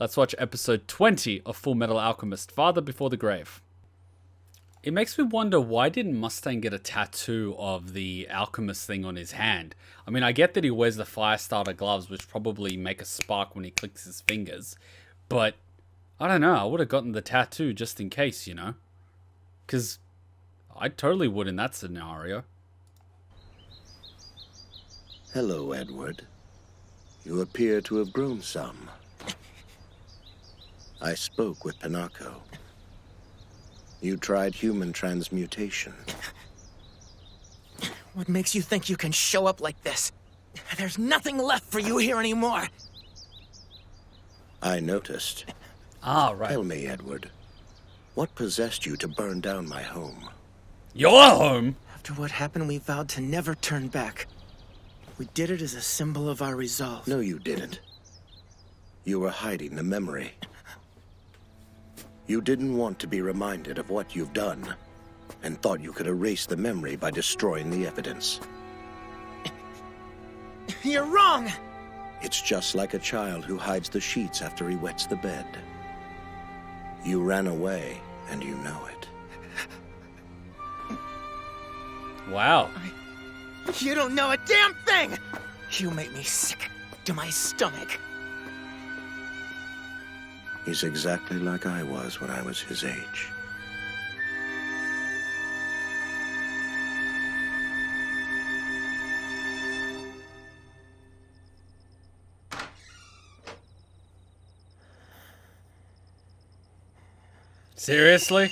Let's watch episode 20 of Fullmetal Alchemist, Father Before the Grave. It makes me wonder, why didn't Mustang get a tattoo of the alchemist thing on his hand? I mean, I get that he wears the Firestarter gloves, which probably make a spark when he clicks his fingers. But, I don't know, I would have gotten the tattoo just in case, you know? Because I totally would in that scenario. Hello, Edward. You appear to have grown some. I spoke with Pinocchio. You tried human transmutation. What makes you think you can show up like this? There's nothing left for you here anymore. I noticed. Ah, right. Tell me, Edward, what possessed you to burn down my home? Your home? After what happened, we vowed to never turn back. We did it as a symbol of our resolve. No, you didn't. You were hiding the memory. You didn't want to be reminded of what you've done, and thought you could erase the memory by destroying the evidence. You're wrong! It's just like a child who hides the sheets after he wets the bed. You ran away, and you know it. Wow. You don't know a damn thing! You make me sick to my stomach. He's exactly like I was when I was his age. Seriously?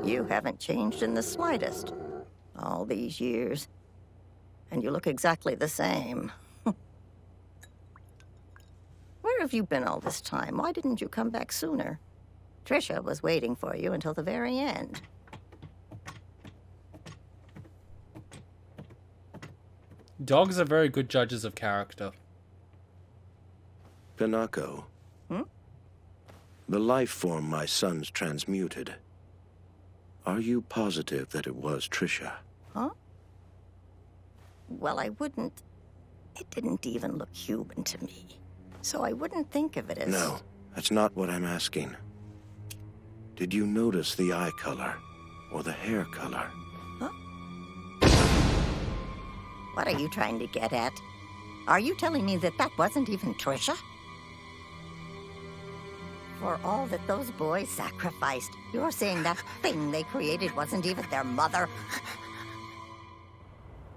You haven't changed in the slightest. All these years. And you look exactly the same. Where have you been all this time? Why didn't you come back sooner? Trisha was waiting for you until the very end. Dogs are very good judges of character. Pinocchio. The life form my sons transmuted. Are you positive that it was Trisha? Huh? Well, I wouldn't. It didn't even look human to me. So I wouldn't think of it as... No, that's not what I'm asking. Did you notice the eye color or the hair color? Huh? What are you trying to get at? Are you telling me that that wasn't even Trisha? For all that those boys sacrificed, you're saying that thing they created wasn't even their mother?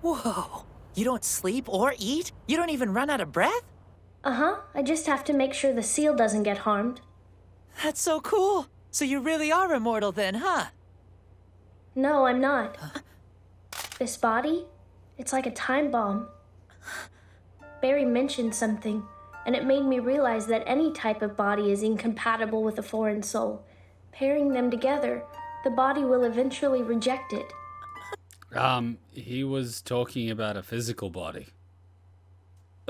Whoa. You don't sleep or eat? You don't even run out of breath? Uh-huh. I just have to make sure the seal doesn't get harmed. That's so cool. So you really are immortal then, huh? No, I'm not. This body, it's like a time bomb. Barry mentioned something, and it made me realize that any type of body is incompatible with a foreign soul. Pairing them together, the body will eventually reject it. He was talking about a physical body.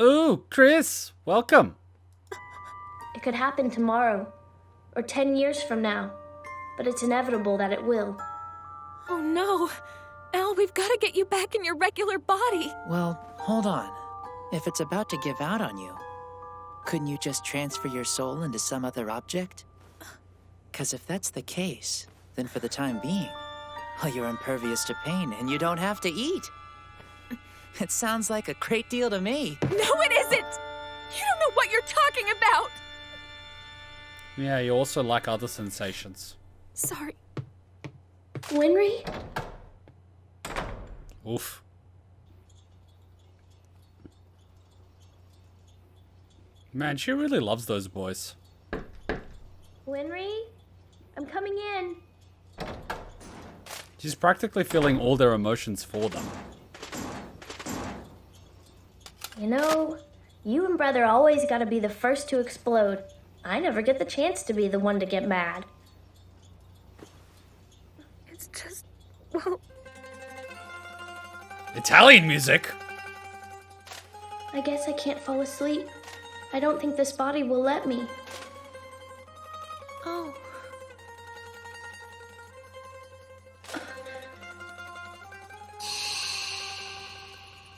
Ooh, Chris, welcome. It could happen tomorrow, or 10 years from now, but it's inevitable that it will. Oh no! Al, we've got to get you back in your regular body! Well, hold on. If it's about to give out on you, couldn't you just transfer your soul into some other object? Because if that's the case, then for the time being, well, you're impervious to pain and you don't have to eat. It sounds like a great deal to me. No, it isn't! You don't know what you're talking about! Yeah, you also like other sensations. Sorry. Winry? Oof. Man, she really loves those boys. Winry? I'm coming in. She's practically feeling all their emotions for them. You know, you and Brother always gotta be the first to explode. I never get the chance to be the one to get mad. It's just, well, Italian music? I guess I can't fall asleep. I don't think this body will let me. oh.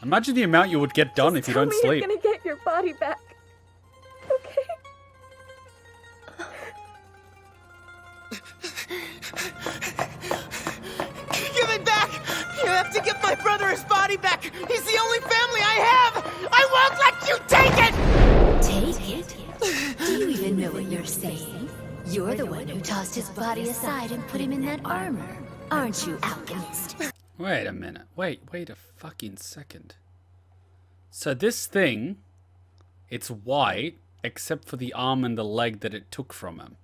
Imagine the amount you would get done if you don't Tell me sleep. you're gonna get your body back. Okay? Give it back! You have to give my brother his body back! He's the only family I have! I won't let you take it! Take it? Do you even know what you're saying? You're the one who tossed his body aside and put him in that armor, aren't you, Alchemist? Wait a minute. Wait a fucking second. So this thing, it's white, except for the arm and the leg that it took from him.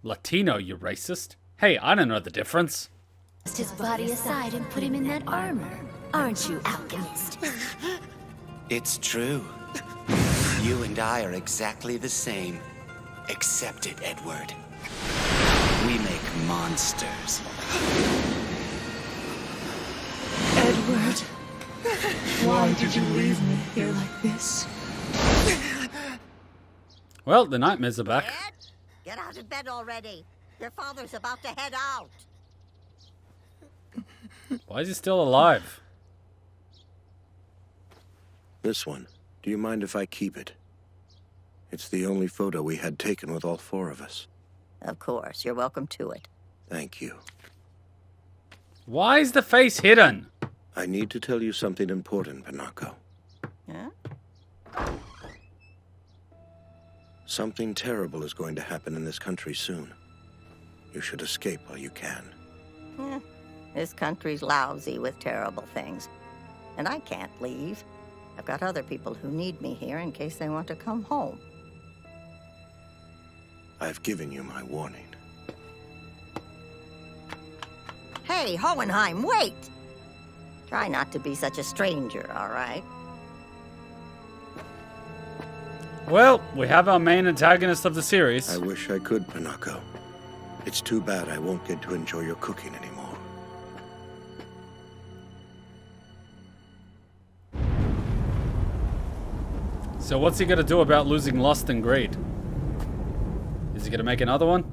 Latino, you racist. Hey, I don't know the difference. Tossed his body aside and put him in that armor, aren't you, Alchemist? It's true. You and I are exactly the same. Accept it, Edward. We make monsters. Edward, why did you leave me here like this? Well, the nightmares are back. Ed, get out of bed already. Your father's about to head out. Why is he still alive? This one. Do you mind if I keep it? It's the only photo we had taken with all four of us. Of course, you're welcome to it. Thank you. Why is the face hidden? I need to tell you something important, Pinocchio. Huh? Something terrible is going to happen in this country soon. You should escape while you can. This country's lousy with terrible things. And I can't leave. I've got other people who need me here in case they want to come home. I've given you my warning. Hey, Hohenheim, wait! Try not to be such a stranger, all right? Well, we have our main antagonist of the series. I wish I could, Pinocchio. It's too bad I won't get to enjoy your cooking anymore. So what's he gonna do about losing lust and greed? Is he gonna make another one?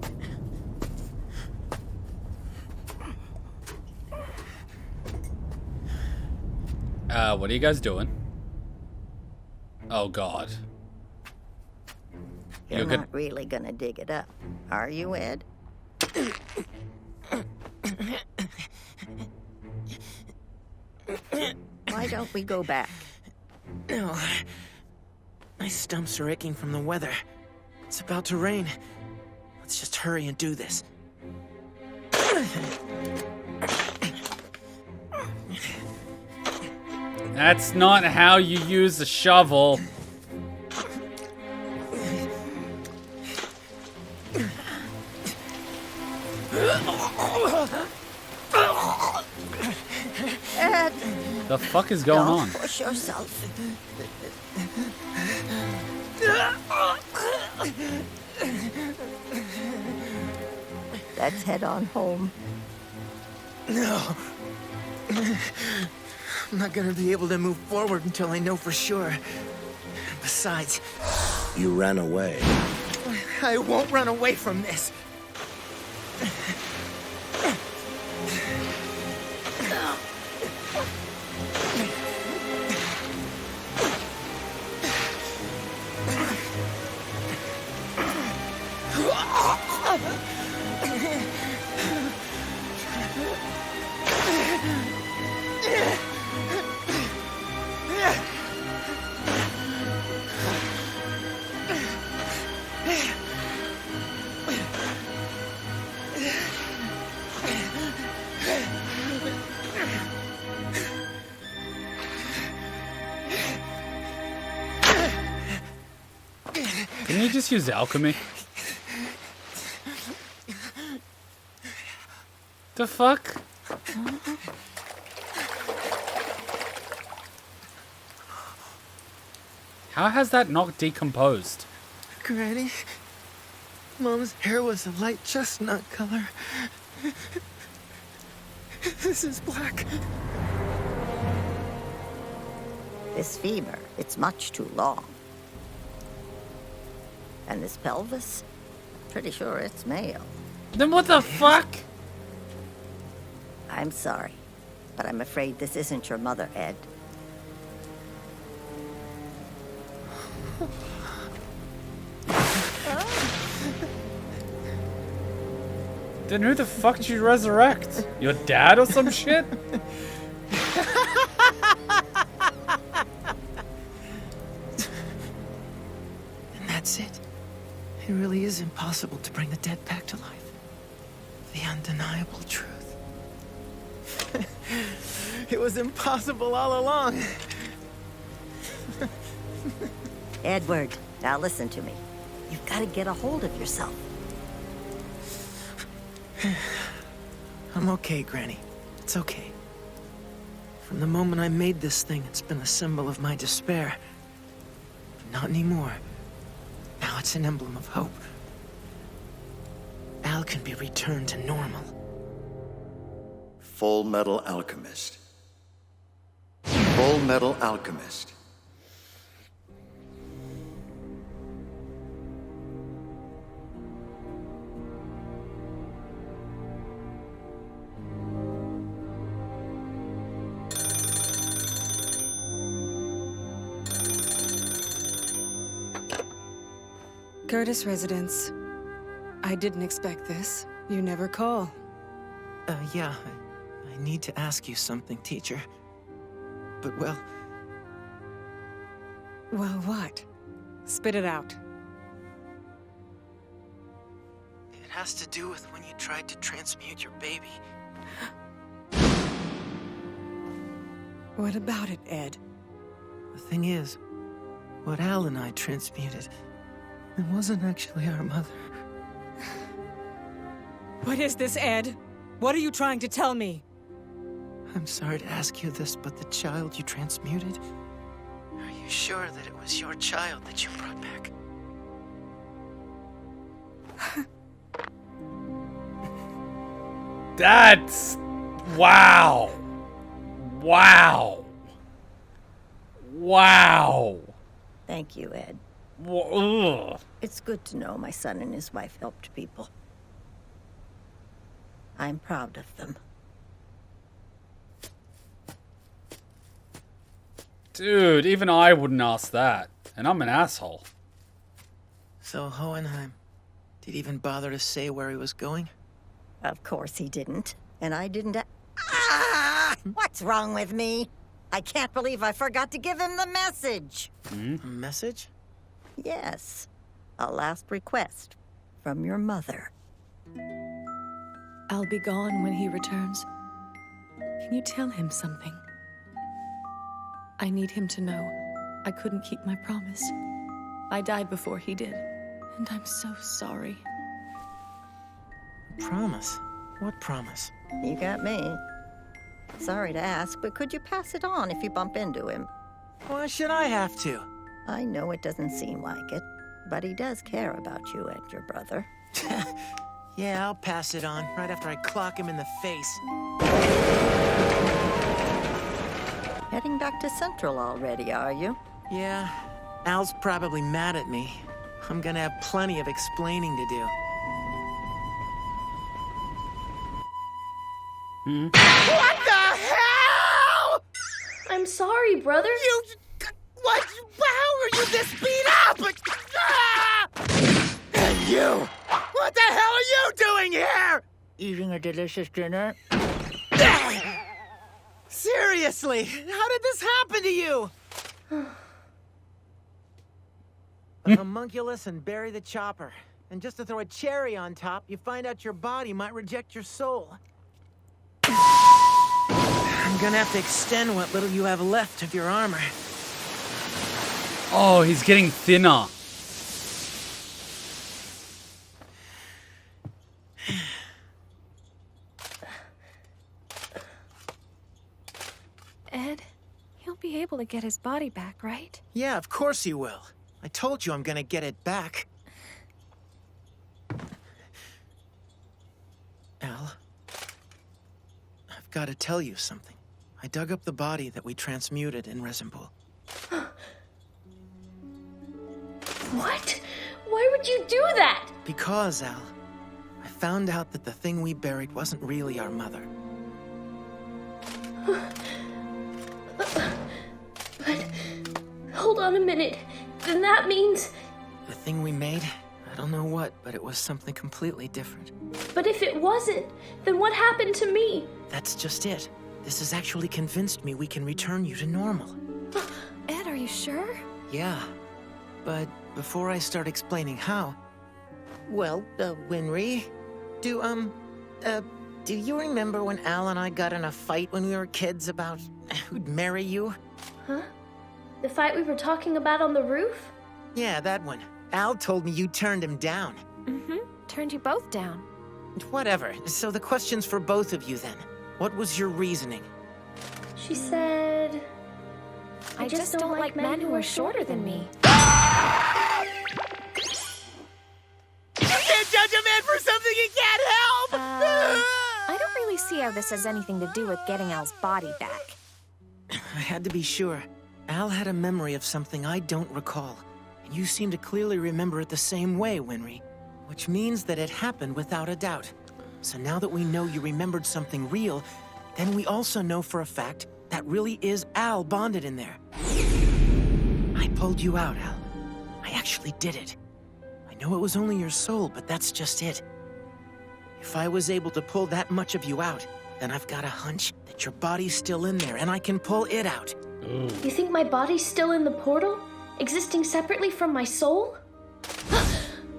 What are you guys doing? Oh God. You're not really gonna dig it up, are you, Ed? Why don't we go back? No. My stumps are aching from the weather. It's about to rain. Let's just hurry and do this. That's not how you use a shovel. Ed, The fuck is going don't on? push yourself. Let's head on home. No. I'm not gonna be able to move forward until I know for sure. Besides, You ran away. I won't run away from this. Can you just use alchemy? The fuck? How has that not decomposed? Granny, Mom's hair was a light chestnut color. This is black. This femur, it's much too long. And this pelvis, pretty sure it's male. Then what the fuck? I'm sorry, but I'm afraid this isn't your mother, Ed. Then who the fuck did you resurrect? Your dad or some shit? And that's it. It really is impossible to bring the dead back to life. The undeniable truth. It was impossible all along. Edward, now listen to me. You've got to get a hold of yourself. I'm okay, Granny. It's okay. From the moment I made this thing, it's been a symbol of my despair. But not anymore. Now it's an emblem of hope. Al can be returned to normal. Fullmetal Alchemist. Fullmetal Alchemist. Curtis residence. I didn't expect this. You never call. Yeah. I need to ask you something, teacher. But, well... Well, what? Spit it out. It has to do with when you tried to transmute your baby. What about it, Ed? The thing is, what Al and I transmuted, it wasn't actually our mother. What is this, Ed? What are you trying to tell me? I'm sorry to ask you this, but the child you transmuted, are you sure that it was your child that you brought back? That's... Wow. Wow. Wow. Thank you, Ed. Ugh. It's good to know my son and his wife helped people. I'm proud of them. Dude, even I wouldn't ask that. And I'm an asshole. So Hohenheim, did he even bother to say where he was going? Of course he didn't. And I didn't... Ah! What's wrong with me? I can't believe I forgot to give him the message. A message? Yes. A last request from your mother. I'll be gone when he returns. Can you tell him something? I need him to know I couldn't keep my promise. I died before he did, and I'm so sorry. Promise? What promise? You got me. Sorry to ask, but could you pass it on if you bump into him? Why should I have to? I know it doesn't seem like it, but he does care about you and your brother. Yeah, I'll pass it on, right after I clock him in the face. Heading back to Central already, are you? Yeah, Al's probably mad at me. I'm gonna have plenty of explaining to do. What the hell?! I'm sorry, brother. What? How are you this beat up? And you! What the hell are you doing here? Eating a delicious dinner. Seriously, how did this happen to you? A homunculus and bury the chopper. And just to throw a cherry on top, you find out your body might reject your soul. I'm gonna have to extend what little you have left of your armor. Oh, he's getting thinner. Ed, you'll be able to get his body back, right? Yeah, of course you will. I told you I'm gonna get it back. Al, I've got to tell you something. I dug up the body that we transmuted in Resembool. What? Why would you do that? Because, Al, I found out that the thing we buried wasn't really our mother. But, hold on a minute. Then that means... The thing we made? I don't know what, but it was something completely different. But if it wasn't, then what happened to me? That's just it. This has actually convinced me we can return you to normal. Ed, are you sure? Yeah. But before I start explaining how... Well, Winry, do you remember when Al and I got in a fight when we were kids about who'd marry you? Huh? The fight we were talking about on the roof? Yeah, that one. Al told me you turned him down. Mm-hmm. Turned you both down. Whatever. So the question's for both of you then. What was your reasoning? She said... I just don't like men who are shorter than me. You can't judge a man for something he can't help! I don't really see how this has anything to do with getting Al's body back. I had to be sure. Al had a memory of something I don't recall. And you seem to clearly remember it the same way, Winry. Which means that it happened without a doubt. So now that we know you remembered something real, then we also know for a fact that really is Al bonded in there. I pulled you out, Al. I actually did it. I know it was only your soul, but that's just it. If I was able to pull that much of you out, then I've got a hunch that your body's still in there, and I can pull it out. You think my body's still in the portal? Existing separately from my soul?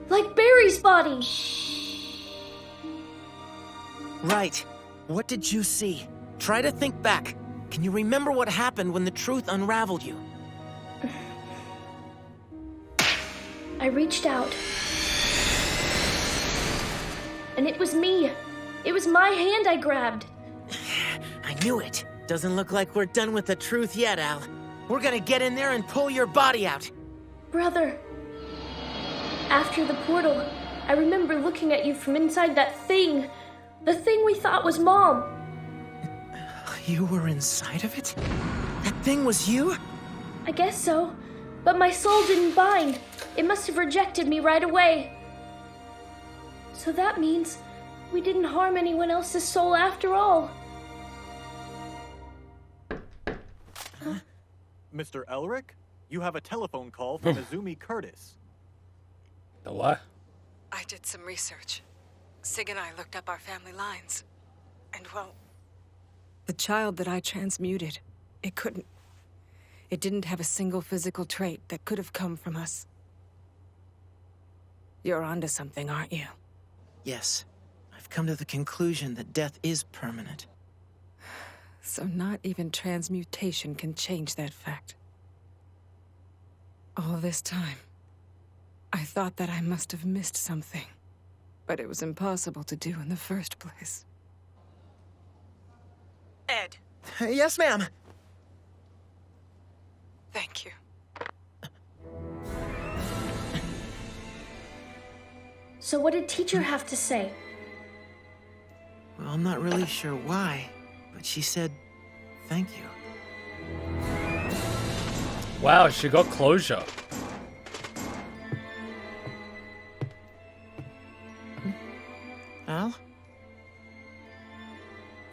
Like Barry's body! Right. What did you see? Try to think back. Can you remember what happened when the truth unraveled you? I reached out. And it was me. It was my hand I grabbed. I knew it. Doesn't look like we're done with the truth yet, Al. We're gonna get in there and pull your body out. Brother. After the portal, I remember looking at you from inside that thing. The thing we thought was Mom. You were inside of it? That thing was you? I guess so. But my soul didn't bind. It must have rejected me right away. So that means we didn't harm anyone else's soul after all. Mr. Elric, you have a telephone call from Izumi Curtis. The what? I did some research. Sig and I looked up our family lines. And well, the child that I transmuted, it didn't have a single physical trait that could have come from us. You're onto something, aren't you? Yes. I've come to the conclusion that death is permanent. So not even transmutation can change that fact. All this time, I thought that I must have missed something. But it was impossible to do in the first place. Ed. Yes, ma'am. Thank you. So what did teacher have to say? Well, I'm not really sure why, but she said, thank you. Wow, she got closure. Al?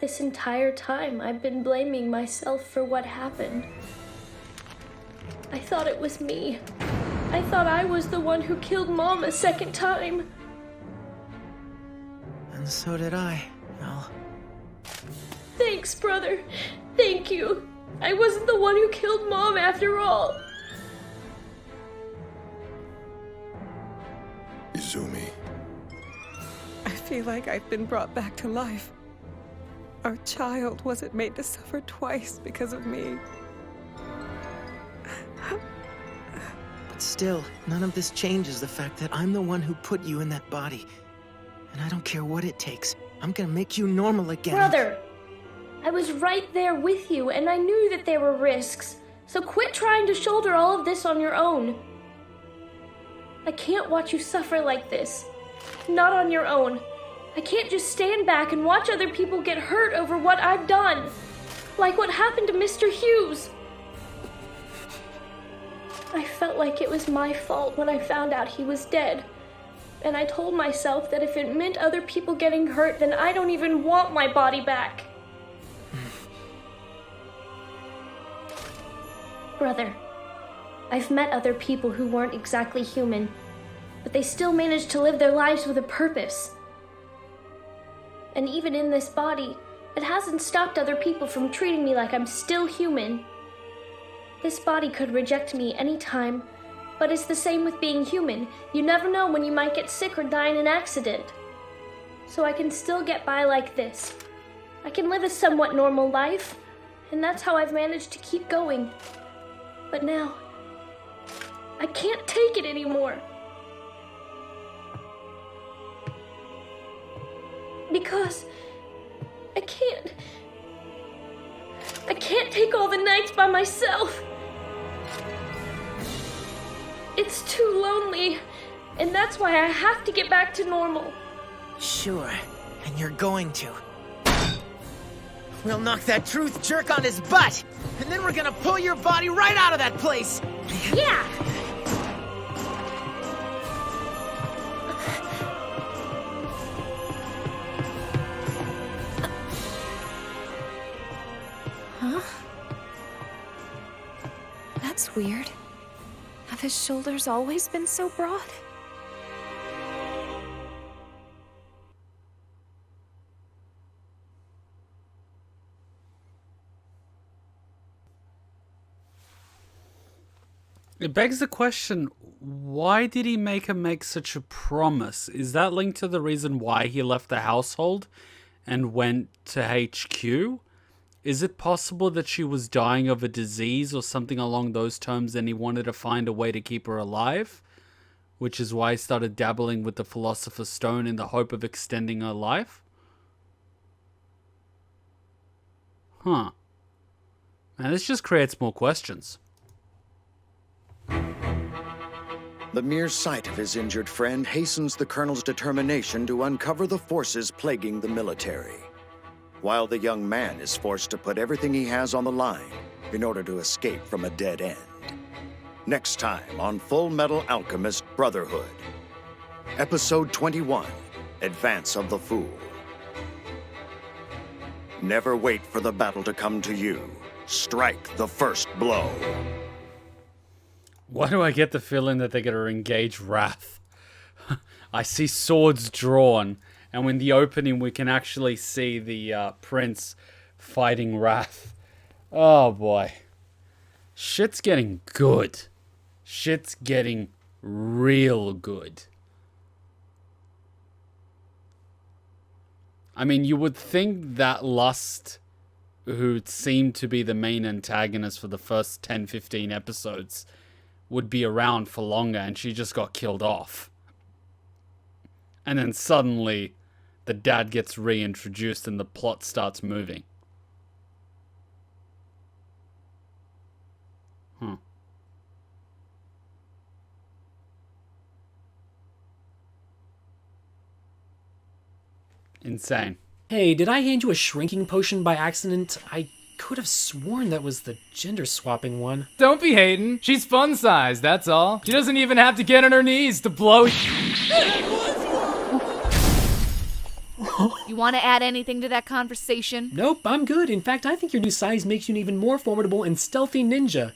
This entire time, I've been blaming myself for what happened. I thought it was me. I thought I was the one who killed Mom a second time. And so did I, Al. Thanks, brother. Thank you. I wasn't the one who killed Mom after all. Izumi. I feel like I've been brought back to life. Our child wasn't made to suffer twice because of me. But still, none of this changes the fact that I'm the one who put you in that body. And I don't care what it takes. I'm gonna make you normal again. Brother! I was right there with you, and I knew that there were risks. So quit trying to shoulder all of this on your own. I can't watch you suffer like this. Not on your own. I can't just stand back and watch other people get hurt over what I've done. Like what happened to Mr. Hughes. I felt like it was my fault when I found out he was dead. And I told myself that if it meant other people getting hurt, then I don't even want my body back. Brother, I've met other people who weren't exactly human, but they still managed to live their lives with a purpose. And even in this body, it hasn't stopped other people from treating me like I'm still human. This body could reject me anytime, but it's the same with being human. You never know when you might get sick or die in an accident. So I can still get by like this. I can live a somewhat normal life, and that's how I've managed to keep going. But now, I can't take it anymore. Because I can't take all the nights by myself. It's too lonely, and that's why I have to get back to normal. Sure, and you're going to. We'll knock that truth jerk on his butt, and then we're gonna pull your body right out of that place. Yeah! Huh? That's weird. Have his shoulders always been so broad? It begs the question, why did he make her make such a promise? Is that linked to the reason why he left the household and went to HQ? Is it possible that she was dying of a disease or something along those terms and he wanted to find a way to keep her alive? Which is why he started dabbling with the Philosopher's Stone in the hope of extending her life? Huh. Man, this just creates more questions. The mere sight of his injured friend hastens the Colonel's determination to uncover the forces plaguing the military, while the young man is forced to put everything he has on the line in order to escape from a dead end. Next time on Fullmetal Alchemist Brotherhood. Episode 21, Advance of the Fool. Never wait for the battle to come to you. Strike the first blow. Why do I get the feeling that they're going to engage Wrath? I see swords drawn, and in the opening we can actually see the prince fighting Wrath. Oh boy. Shit's getting good. Shit's getting real good. I mean, you would think that Lust, who seemed to be the main antagonist for the first 10-15 episodes, would be around for longer, and she just got killed off. And then suddenly, the dad gets reintroduced and the plot starts moving. Insane. Hey, did I hand you a shrinking potion by accident? I could have sworn that was the gender swapping one. Don't be hating. She's fun sized, that's all. She doesn't even have to get on her knees to blow. You want to add anything to that conversation? Nope, I'm good. In fact, I think your new size makes you an even more formidable and stealthy ninja.